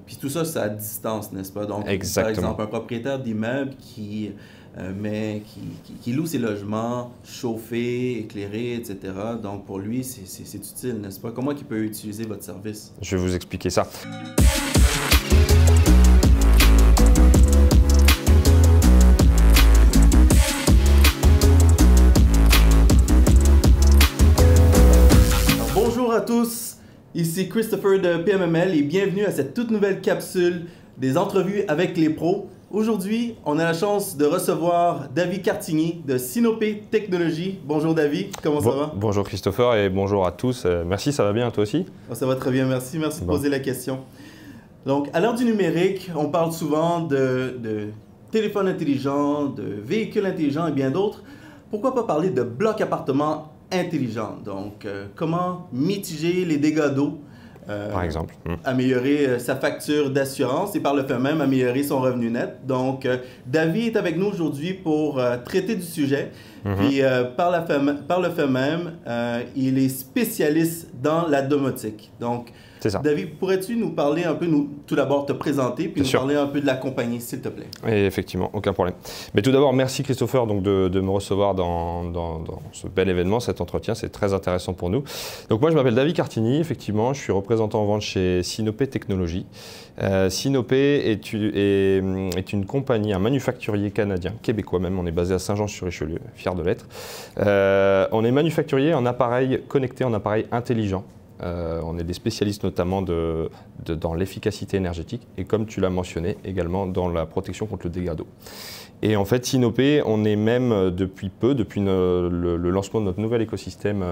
Puis tout ça, c'est à distance, n'est-ce pas? Donc, par Exactement. exemple, un propriétaire d'immeuble qui loue ses logements chauffés, éclairés, etc. Donc, pour lui, c'est utile, n'est-ce pas? Comment il peut utiliser votre service? Je vais vous expliquer ça. Bonjour à tous, ici Christopher de PMML et bienvenue à cette toute nouvelle capsule des entrevues avec les pros. Aujourd'hui, on a la chance de recevoir David Cartigny de Sinopé Technologies. Bonjour David, comment ça va? Bonjour Christopher et bonjour à tous. Merci, ça va bien, toi aussi? Oh, ça va très bien, merci. Merci de poser la question. Donc, à l'heure du numérique, on parle souvent de téléphone intelligent, de véhicules intelligents et bien d'autres. Pourquoi pas parler de bloc appartement intelligent? Donc, comment mitiger les dégâts d'eau? Par exemple. Améliorer sa facture d'assurance et par le fait même améliorer son revenu net. Donc, David est avec nous aujourd'hui pour traiter du sujet. Puis, par le fait même, il est spécialiste dans la domotique. Donc, c'est ça. David, pourrais-tu nous parler un peu, tout d'abord te présenter, puis parler un peu de la compagnie, s'il te plaît? Et effectivement, aucun problème. Mais tout d'abord, merci Christopher donc, de me recevoir dans ce bel événement, cet entretien, c'est très intéressant pour nous. Donc moi, je m'appelle David Cartigny, effectivement, je suis représentant en vente chez Sinopé Technologies. Sinopé est une compagnie, un manufacturier canadien, québécois même, on est basé à Saint-Jean-sur-Richelieu, fier de l'être. On est manufacturier en appareils connectés, en appareils intelligents. On est des spécialistes notamment dans l'efficacité énergétique et comme tu l'as mentionné également dans la protection contre le dégât d'eau. Et en fait Sinopé, on est même depuis le lancement de notre nouvel écosystème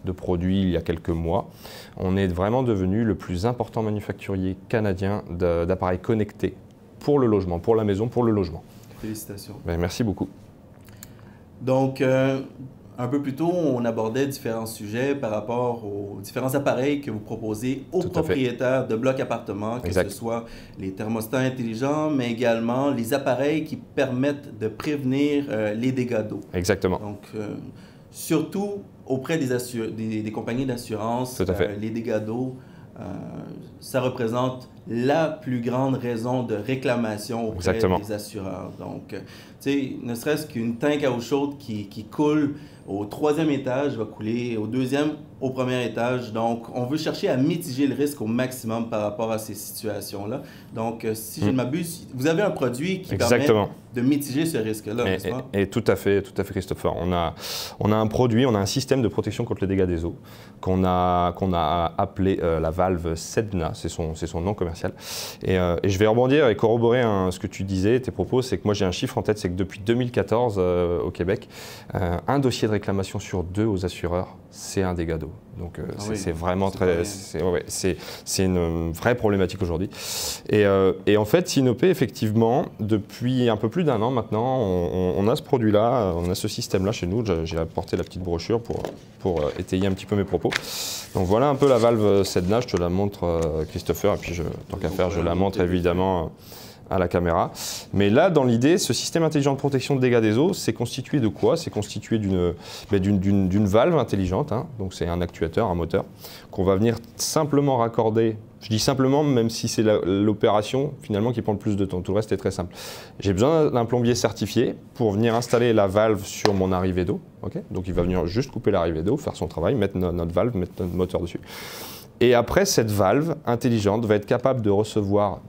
de produits il y a quelques mois, on est vraiment devenu le plus important manufacturier canadien d'appareils connectés pour le logement, pour la maison, pour le logement. Félicitations. Ben, merci beaucoup. Donc, un peu plus tôt, on abordait différents sujets par rapport aux différents appareils que vous proposez aux propriétaires de blocs appartements, que ce soit les thermostats intelligents, mais également les appareils qui permettent de prévenir les dégâts d'eau. Exactement. Donc, surtout auprès des compagnies d'assurance, les dégâts d'eau, ça représente la plus grande raison de réclamation auprès des assureurs. Donc, tu sais, ne serait-ce qu'une tank à eau chaude qui coule au 3e étage va couler au 2e, au 1er étage. Donc, on veut chercher à mitiger le risque au maximum par rapport à ces situations-là. Donc, si je ne m'abuse, vous avez un produit qui permet de mitiger ce risque-là, n'est-ce pas? Et tout à fait Christopher. On a un produit, on a un système de protection contre les dégâts des eaux qu'on a appelé la valve Sedna, c'est son nom commercial. Et je vais rebondir et corroborer ce que tu disais, tes propos, c'est que moi j'ai un chiffre en tête, c'est que depuis 2014 au Québec, un dossier de réclamation sur 2 aux assureurs, c'est un dégât d'eau. Donc c'est vraiment c'est une vraie problématique aujourd'hui. Et en fait, Sinopé, effectivement, depuis un peu plus d'1 an maintenant, on a ce produit-là, on a ce système-là chez nous. J'ai apporté la petite brochure pour étayer un petit peu mes propos. Donc voilà un peu la valve Sedna, je te la montre Christopher, et puis tant qu'à faire, je la montre évidemment à la caméra. Mais là, dans l'idée, ce système intelligent de protection de dégâts des eaux, c'est constitué de quoi? C'est constitué d'une valve intelligente, hein. Donc c'est un actuateur, un moteur, qu'on va venir simplement raccorder. Je dis simplement, même si c'est l'opération finalement qui prend le plus de temps. Tout le reste est très simple. J'ai besoin d'un plombier certifié pour venir installer la valve sur mon arrivée d'eau. Okay, donc il va venir juste couper l'arrivée d'eau, faire son travail, mettre notre valve, mettre notre moteur dessus. Et après, cette valve intelligente va être capable de recevoir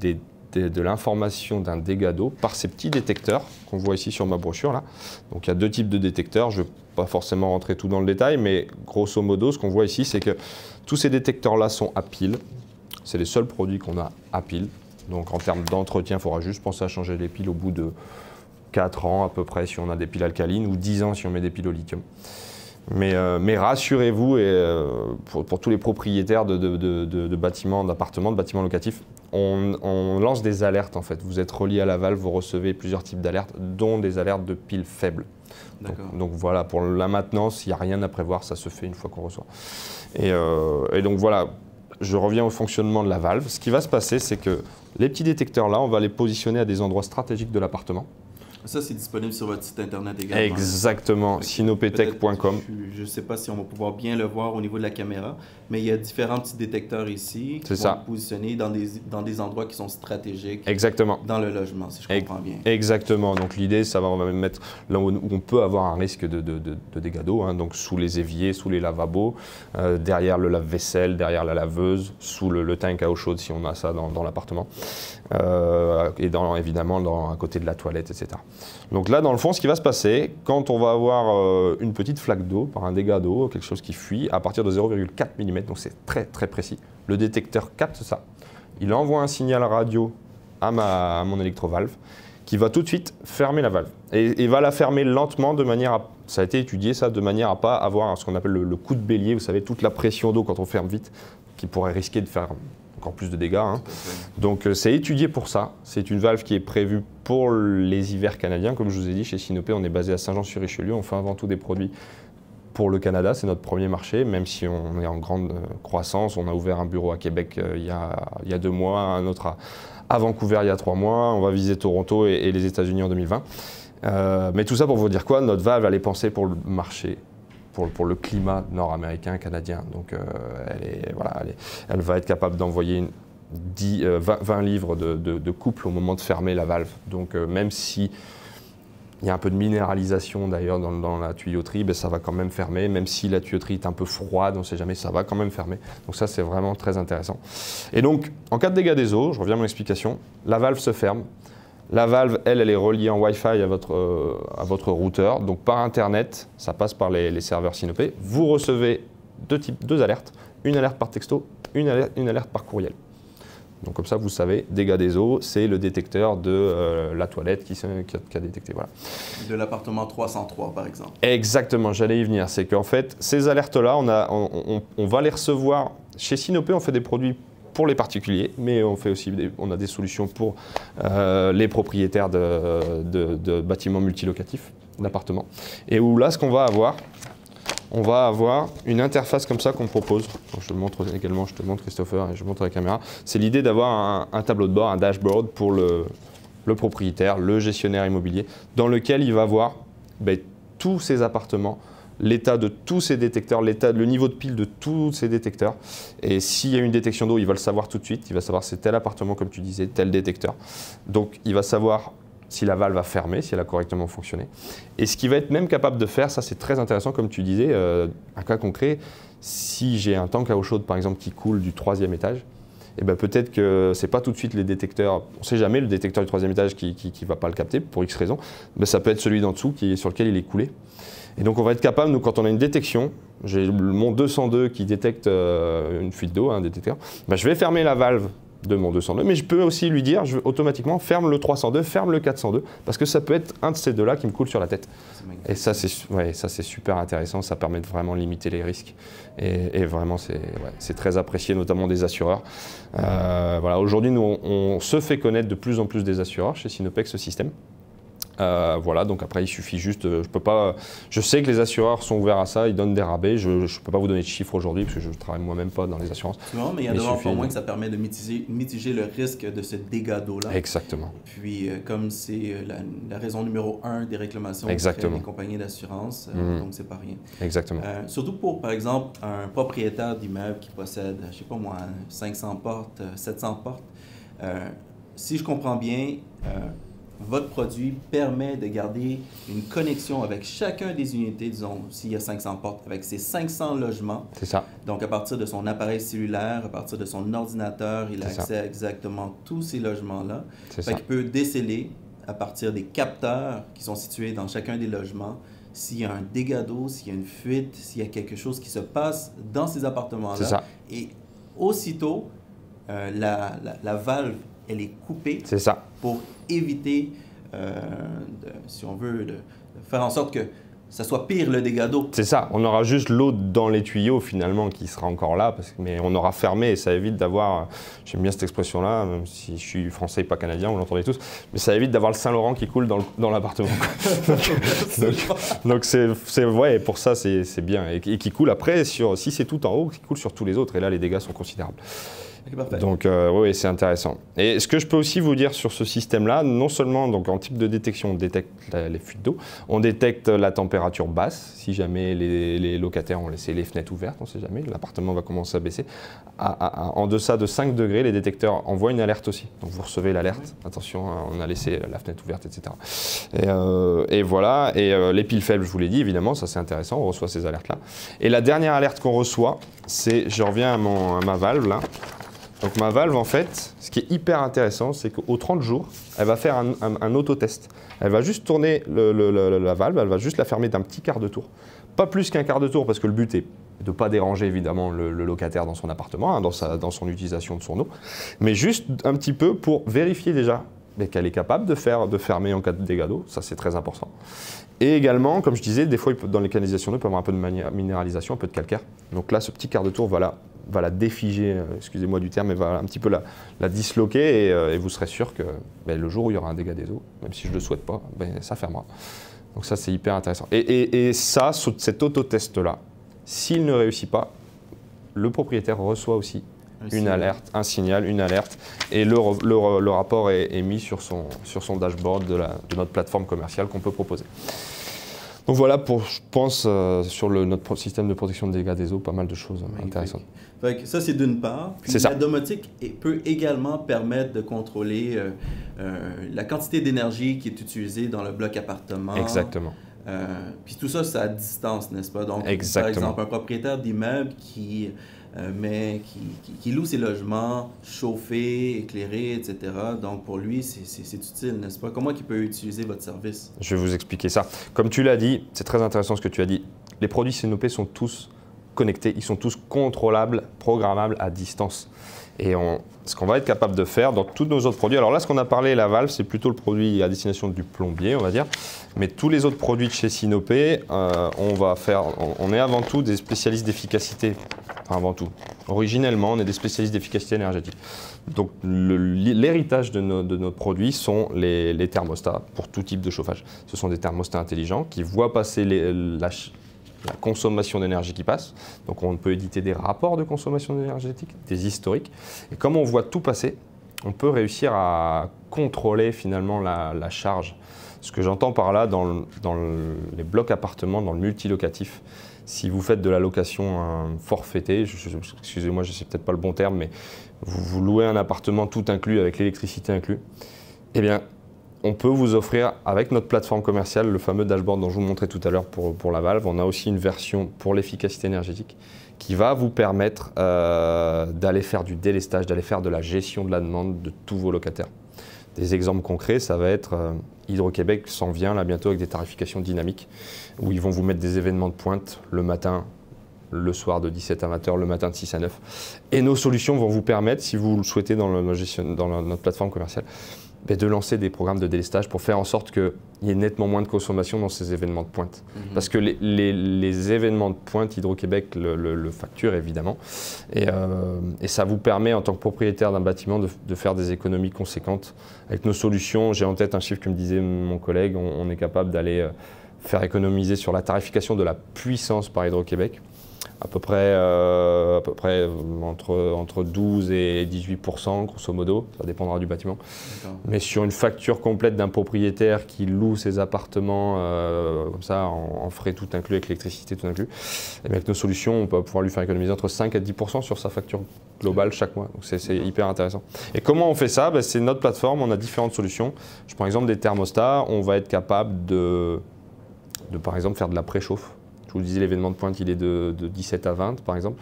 de l'information d'un dégât d'eau par ces petits détecteurs qu'on voit ici sur ma brochure là. Donc il y a 2 types de détecteurs, je ne vais pas forcément rentrer tout dans le détail, mais grosso modo ce qu'on voit ici c'est que tous ces détecteurs là sont à pile, c'est les seuls produits qu'on a à pile. Donc en termes d'entretien, il faudra juste penser à changer les piles au bout de 4 ans à peu près si on a des piles alcalines ou 10 ans si on met des piles au lithium. Mais rassurez-vous, pour tous les propriétaires de bâtiments, d'appartements, de bâtiments locatifs, on lance des alertes en fait. Vous êtes relié à la valve, vous recevez plusieurs types d'alertes, dont des alertes de piles faibles. Donc voilà, pour la maintenance, il n'y a rien à prévoir, ça se fait une fois qu'on reçoit. Et donc voilà, je reviens au fonctionnement de la valve. Ce qui va se passer, c'est que les petits détecteurs là, on va les positionner à des endroits stratégiques de l'appartement. Ça, c'est disponible sur votre site internet également. Exactement, sinopetech.com. Je ne sais pas si on va pouvoir bien le voir au niveau de la caméra, mais il y a différents petits détecteurs ici qui vont être positionnés dans des endroits qui sont stratégiques. Exactement. Dans le logement, si je comprends bien. Exactement. Donc l'idée, on va mettre là où on peut avoir un risque de dégâts d'eau, hein, donc sous les éviers, sous les lavabos, derrière le lave-vaisselle, derrière la laveuse, sous le tank à eau chaude si on a ça dans l'appartement, et évidemment à côté de la toilette, etc. Donc là, dans le fond, ce qui va se passer, quand on va avoir une petite flaque d'eau par un dégât d'eau, quelque chose qui fuit, à partir de 0,4 mm, donc c'est très très précis, le détecteur capte ça, il envoie un signal radio à mon électrovalve, qui va tout de suite fermer la valve. Et va la fermer lentement de manière à, ça a été étudié ça, de manière à ne pas avoir ce qu'on appelle le coup de bélier, vous savez, toute la pression d'eau quand on ferme vite, qui pourrait risquer de faire encore plus de dégâts. Hein. Donc c'est étudié pour ça. C'est une valve qui est prévue pour les hivers canadiens. Comme je vous ai dit, chez Sinopé, on est basé à Saint-Jean-sur-Richelieu. On fait avant tout des produits pour le Canada. C'est notre premier marché, même si on est en grande croissance. On a ouvert un bureau à Québec il y a 2 mois, un autre à Vancouver il y a 3 mois. On va viser Toronto et les États-Unis en 2020. Mais tout ça pour vous dire quoi? Notre valve, elle est pensée pour le marché, pour le climat nord-américain, canadien. Donc elle va être capable d'envoyer 20 livres de couple au moment de fermer la valve. Donc même si il y a un peu de minéralisation d'ailleurs dans la tuyauterie, ben, ça va quand même fermer. Même si la tuyauterie est un peu froide, on ne sait jamais, ça va quand même fermer. Donc ça, c'est vraiment très intéressant. Et donc, en cas de dégâts des eaux, je reviens à mon explication, la valve se ferme. La valve, elle est reliée en Wi-Fi à votre routeur. Donc par Internet, ça passe par les serveurs Sinopé. Vous recevez 2 alertes. Une alerte par texto, une alerte par courriel. Donc comme ça, vous savez, dégâts des eaux, c'est le détecteur de la toilette qui a détecté. Voilà. De l'appartement 303, par exemple. Exactement, j'allais y venir. C'est qu'en fait, ces alertes-là, on va les recevoir. Chez Sinopé, on fait des produits pour les particuliers, mais on a des solutions pour les propriétaires de bâtiments multilocatifs, d'appartements. Et où là, ce qu'on va avoir, on va avoir une interface comme ça qu'on propose. Je te montre également, je te montre Christopher et je montre la caméra. C'est l'idée d'avoir un tableau de bord, un dashboard pour le propriétaire, le gestionnaire immobilier, dans lequel il va voir tous ses appartements, l'état de tous ces détecteurs, le niveau de pile de tous ces détecteurs. Et s'il y a une détection d'eau, il va le savoir tout de suite. Il va savoir c'est tel appartement, comme tu disais, tel détecteur. Donc il va savoir si la valve a fermé, si elle a correctement fonctionné. Et ce qu'il va être même capable de faire, ça c'est très intéressant, comme tu disais, un cas concret, si j'ai un tank à eau chaude par exemple qui coule du 3e étage, et ben peut-être que ce n'est pas tout de suite les détecteurs, on ne sait jamais le détecteur du 3e étage qui ne va pas le capter pour X raisons, mais ça peut être celui d'en dessous sur lequel il est coulé. Et donc on va être capable, nous, quand on a une détection, j'ai mon 202 qui détecte une fuite d'eau, un détecteur, ben, je vais fermer la valve de mon 202, mais je peux aussi lui dire, automatiquement, ferme le 302, ferme le 402, parce que ça peut être un de ces deux-là qui me coule sur la tête. Et ça, c'est super intéressant, ça permet de vraiment limiter les risques. Et vraiment, c'est très apprécié, notamment des assureurs. Voilà, aujourd'hui, nous, on se fait connaître de plus en plus des assureurs chez Sinopec, ce système. Voilà, donc après il suffit juste, je sais que les assureurs sont ouverts à ça, ils donnent des rabais, je ne peux pas vous donner de chiffres aujourd'hui parce que je ne travaille moi-même pas dans les assurances. Non, mais il y a devant pas moins que ça permet de mitiger le risque de ce dégât d'eau-là. Exactement. Puis comme c'est la raison numéro 1 des réclamations des compagnies d'assurance, donc c'est pas rien. Exactement. Surtout pour, par exemple, un propriétaire d'immeuble qui possède, je sais pas moi, 500 portes, 700 portes, si je comprends bien, votre produit permet de garder une connexion avec chacun des unités, disons, s'il y a 500 portes, avec ces 500 logements. C'est ça. Donc, à partir de son appareil cellulaire, à partir de son ordinateur, il a accès à exactement tous ces logements-là. Fait qu'il peut déceler, à partir des capteurs qui sont situés dans chacun des logements, s'il y a un dégât d'eau, s'il y a une fuite, s'il y a quelque chose qui se passe dans ces appartements-là. C'est ça. Et aussitôt, la valve, elle est coupée. C'est ça. Pour éviter, si on veut, de faire en sorte que ça soit pire le dégât d'eau. C'est ça, on aura juste l'eau dans les tuyaux finalement qui sera encore là, mais on aura fermé et ça évite d'avoir, j'aime bien cette expression-là, même si je suis français et pas canadien, vous l'entendez tous, mais ça évite d'avoir le Saint-Laurent qui coule dans l'appartement. donc pour ça c'est bien, et qui coule après, si c'est tout en haut, qui coule sur tous les autres, et là les dégâts sont considérables. parfait. Donc oui, c'est intéressant. Et ce que je peux aussi vous dire sur ce système-là, non seulement donc, en type de détection, on détecte les fuites d'eau, on détecte la température basse, si jamais les locataires ont laissé les fenêtres ouvertes, on ne sait jamais, l'appartement va commencer à baisser. En deçà de 5 degrés, les détecteurs envoient une alerte aussi. Donc vous recevez l'alerte, attention, on a laissé la fenêtre ouverte, etc. Et voilà, et les piles faibles, je vous l'ai dit, évidemment, ça c'est intéressant, on reçoit ces alertes-là. Et la dernière alerte qu'on reçoit, c'est, je reviens à ma valve là. Donc ma valve, en fait, ce qui est hyper intéressant, c'est qu'au 30 jours, elle va faire un autotest. Elle va juste tourner la valve, elle va juste la fermer d'un petit quart de tour. Pas plus qu'un quart de tour, parce que le but est de ne pas déranger évidemment le locataire dans son appartement, hein, dans son utilisation de son eau, mais juste un petit peu pour vérifier déjà qu'elle est capable de fermer en cas de dégâts d'eau, ça c'est très important. Et également, comme je disais, des fois dans les canalisations d'eau, il peut y avoir un peu de minéralisation, un peu de calcaire. Donc là, ce petit quart de tour va la défiger, excusez-moi du terme, mais va un petit peu la disloquer et vous serez sûr que le jour où il y aura un dégât des eaux, même si je ne le souhaite pas, ça fermera. Donc ça, c'est hyper intéressant. Et ça, cet autotest-là, s'il ne réussit pas, le propriétaire reçoit aussi une alerte, un signal, une alerte, et le rapport est mis sur son dashboard de notre plateforme commerciale qu'on peut proposer. Donc voilà, je pense, sur notre système de protection des dégâts des eaux, pas mal de choses intéressantes. Ça, c'est d'une part. Puis la domotique peut également permettre de contrôler la quantité d'énergie qui est utilisée dans le bloc appartement. Exactement. Puis tout ça, c'est à distance, n'est-ce pas? Donc, exactement. Par exemple, un propriétaire d'immeuble qui loue ses logements chauffés, éclairés, etc. Donc, pour lui, c'est utile, n'est-ce pas? Comment il peut utiliser votre service? Je vais vous expliquer ça. Comme tu l'as dit, c'est très intéressant ce que tu as dit. Les produits Sinopé sont tous connectés, ils sont tous contrôlables, programmables à distance. Et ce qu'on va être capable de faire dans tous nos autres produits, alors là, ce qu'on a parlé, la valve, c'est plutôt le produit à destination du plombier, on va dire. Mais tous les autres produits de chez Sinopé, on est avant tout des spécialistes d'efficacité. Enfin, avant tout. Originellement, on est des spécialistes d'efficacité énergétique. Donc, l'héritage de nos produits sont les thermostats pour tout type de chauffage. Ce sont des thermostats intelligents qui voient passer la consommation d'énergie qui passe. Donc on peut éditer des rapports de consommation énergétique, des historiques. Et comme on voit tout passer, on peut réussir à contrôler finalement la charge. Ce que j'entends par là, dans les blocs appartements, dans le multilocatif, si vous faites de la location forfaitée, excusez-moi, je ne sais peut-être pas le bon terme, mais vous louez un appartement tout inclus, avec l'électricité inclus, eh bien, on peut vous offrir, avec notre plateforme commerciale, le fameux dashboard dont je vous montrais tout à l'heure pour la valve, on a aussi une version pour l'efficacité énergétique qui va vous permettre d'aller faire du délestage, d'aller faire de la gestion de la demande de tous vos locataires. Des exemples concrets, ça va être Hydro-Québec s'en vient là bientôt avec des tarifications dynamiques où ils vont vous mettre des événements de pointe le matin, le soir de 17 à 20h, le matin de 6 à 9. Et nos solutions vont vous permettre, si vous le souhaitez dans notre plateforme commerciale, de lancer des programmes de délestage pour faire en sorte qu'il y ait nettement moins de consommation dans ces événements de pointe. Parce que les événements de pointe, Hydro-Québec le facture évidemment. Et ça vous permet, en tant que propriétaire d'un bâtiment, de faire des économies conséquentes. Avec nos solutions, j'ai en tête un chiffre que me disait mon collègue, on est capable d'aller faire économiser sur la tarification de la puissance par Hydro-Québec. À peu près entre 12 et 18%, grosso modo, ça dépendra du bâtiment. Mais sur une facture complète d'un propriétaire qui loue ses appartements comme ça, en frais tout inclus, avec l'électricité tout inclus, et avec nos solutions, on peut pouvoir lui faire économiser entre 5 et 10% sur sa facture globale chaque mois. Donc c'est hyper intéressant. Et comment on fait ça? C'est notre plateforme, on a différentes solutions. Je prends l'exemple des thermostats, on va être capable de par exemple faire de la préchauffe. Je vous disais, l'événement de pointe, il est de 17 à 20, par exemple.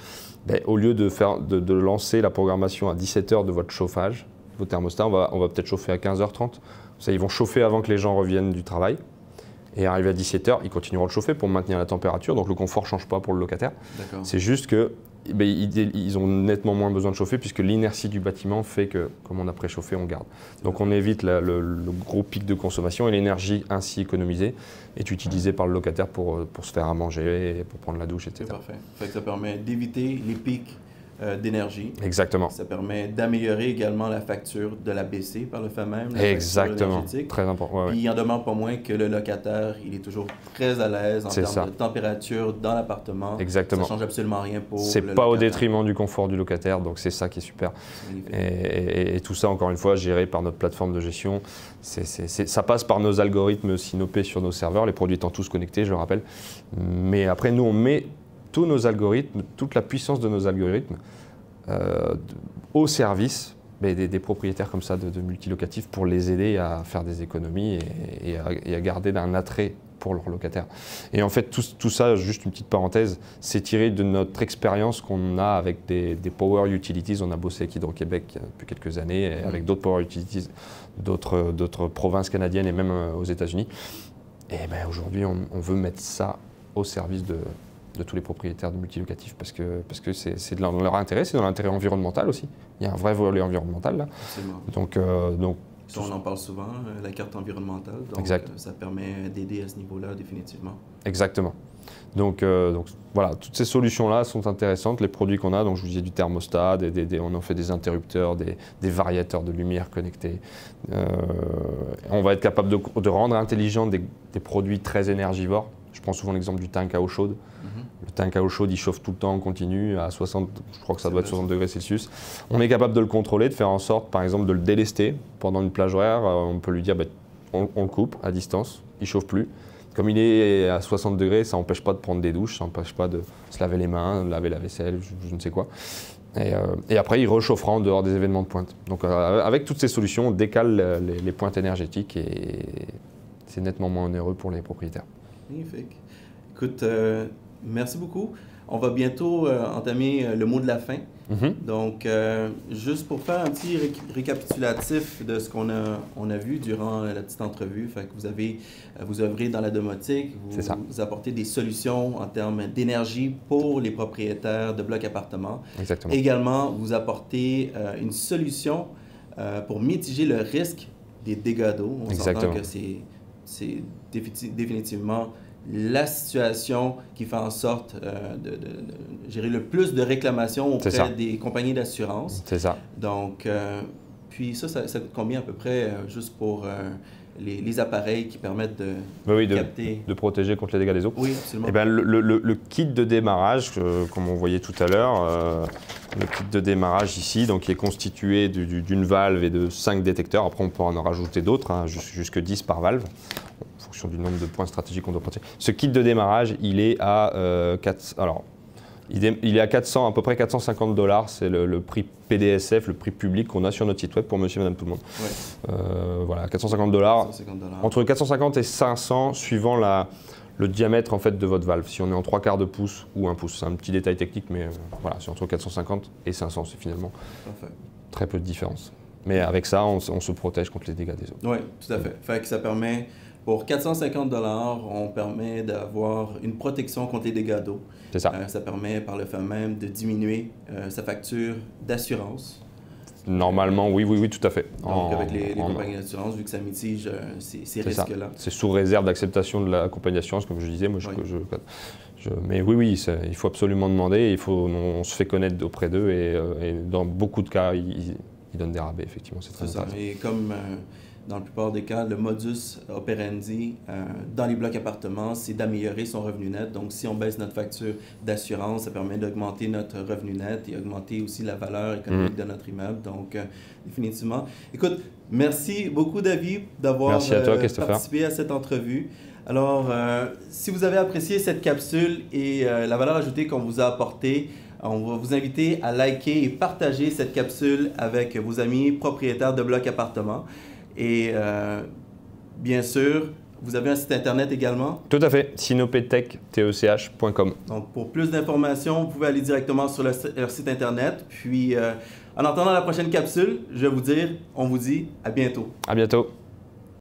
Au lieu de lancer la programmation à 17h de votre chauffage, vos thermostats, on va peut-être chauffer à 15h30. Ça, ils vont chauffer avant que les gens reviennent du travail. Et arrivé à 17h, ils continueront de chauffer pour maintenir la température. Donc le confort ne change pas pour le locataire. C'est juste que ils ont nettement moins besoin de chauffer puisque l'inertie du bâtiment fait que, comme on a préchauffé, on garde. Donc on évite le gros pic de consommation et l'énergie ainsi économisée est utilisée par le locataire pour se faire à manger, pour prendre la douche, etc. C'est parfait. Ça permet d'éviter les pics d'énergie. Exactement. Ça permet d'améliorer également la facture, de la baisser par le fait même. Exactement. Très important. Puis il en demeure pas moins que le locataire, il est toujours très à l'aise en termes de température dans l'appartement. Exactement. Ça change absolument rien pour le locataire. C'est pas au détriment du confort du locataire, donc c'est ça qui est super. Et tout ça, encore une fois, géré par notre plateforme de gestion. Ça passe par nos algorithmes synopés sur nos serveurs, les produits étant tous connectés, je le rappelle. Mais après, nous, on met tous nos algorithmes, toute la puissance de nos algorithmes au service des propriétaires comme ça de multilocatifs pour les aider à faire des économies et à garder un attrait pour leurs locataires. Et en fait, tout ça, juste une petite parenthèse, c'est tiré de notre expérience qu'on a avec des Power Utilities. On a bossé avec Hydro-Québec depuis quelques années, et avec d'autres Power Utilities, d'autres provinces canadiennes et même aux États-Unis. Et aujourd'hui, on veut mettre ça au service de tous les propriétaires de multilocatifs parce que c'est dans leur intérêt, c'est dans l'intérêt environnemental aussi. Il y a un vrai volet environnemental là. Donc ça, on en parle souvent, la carte environnementale. Donc, ça permet d'aider à ce niveau-là définitivement. Exactement. Donc voilà, toutes ces solutions-là sont intéressantes. Les produits qu'on a, donc je vous disais du thermostat, on en fait des interrupteurs, des variateurs de lumière connectés. On va être capable de rendre intelligents des produits très énergivores. Je prends souvent l'exemple du tank à eau chaude. Le tank à eau chaude, il chauffe tout le temps en continu à 60, je crois que ça doit être 60 degrés Celsius. On est capable de le contrôler, de faire en sorte, par exemple, de le délester pendant une plage horaire. On peut lui dire, on le coupe à distance, il ne chauffe plus. Comme il est à 60 degrés, ça n'empêche pas de prendre des douches, ça n'empêche pas de se laver les mains, de laver la vaisselle, je ne sais quoi. Et après, il réchauffera en dehors des événements de pointe. Donc avec toutes ces solutions, on décale les pointes énergétiques et c'est nettement moins onéreux pour les propriétaires. Magnifique. Écoute, merci beaucoup. On va bientôt entamer le mot de la fin. Donc, juste pour faire un petit récapitulatif de ce qu'on a vu durant la petite entrevue, fait que vous œuvrez dans la domotique, vous apportez des solutions en termes d'énergie pour les propriétaires de blocs appartements. Exactement. Également, vous apportez une solution pour mitiger le risque des dégâts d'eau. On s'entend que c'est définitivement la situation qui fait en sorte de gérer le plus de réclamations auprès des compagnies d'assurance. C'est ça. Donc, puis ça coûte combien à peu près juste pour les appareils qui permettent de capter... de protéger contre les dégâts des eaux? Oui, absolument. Eh bien, le kit de démarrage, comme on voyait tout à l'heure, le kit de démarrage ici, donc, qui est constitué d'une valve et de 5 détecteurs. Après, on peut en rajouter d'autres, jusque 10 par valve, en fonction du nombre de points stratégiques qu'on doit protéger. Ce kit de démarrage, il est à 400, à peu près 450 $. C'est le prix PDSF, le prix public qu'on a sur notre site web pour monsieur et madame tout le monde. Ouais. Voilà, 450 $. Entre 450 et 500 suivant le diamètre en fait, de votre valve. Si on est en 3/4 de pouce ou 1 pouce. C'est un petit détail technique, mais voilà, c'est entre 450 et 500. C'est finalement très peu de différence. Mais avec ça, on se protège contre les dégâts des eaux. Oui, tout à fait. Fait que ça permet... Pour 450 $, on permet d'avoir une protection contre les dégâts d'eau. C'est ça. Ça permet par le fait même de diminuer sa facture d'assurance. Normalement, oui, tout à fait. Donc, avec les compagnies d'assurance, vu que ça mitige ces risques-là. C'est sous réserve d'acceptation de la compagnie d'assurance, comme je disais. Moi, mais oui, il faut absolument demander. On se fait connaître auprès d'eux et dans beaucoup de cas, ils donnent des rabais, effectivement. C'est très intéressant. Et comme... dans la plupart des cas, le modus operandi dans les blocs appartements, c'est d'améliorer son revenu net. Donc, si on baisse notre facture d'assurance, ça permet d'augmenter notre revenu net et augmenter aussi la valeur économique de notre immeuble. Donc, définitivement. Écoute, merci beaucoup, David, d'avoir participé à cette entrevue. Alors, si vous avez apprécié cette capsule et la valeur ajoutée qu'on vous a apportée, on va vous inviter à liker et partager cette capsule avec vos amis propriétaires de blocs appartements. Et bien sûr, vous avez un site internet également? Tout à fait, synopetech.com. Donc, pour plus d'informations, vous pouvez aller directement sur leur site internet. Puis, en attendant la prochaine capsule, je vais vous dire, on vous dit à bientôt. À bientôt.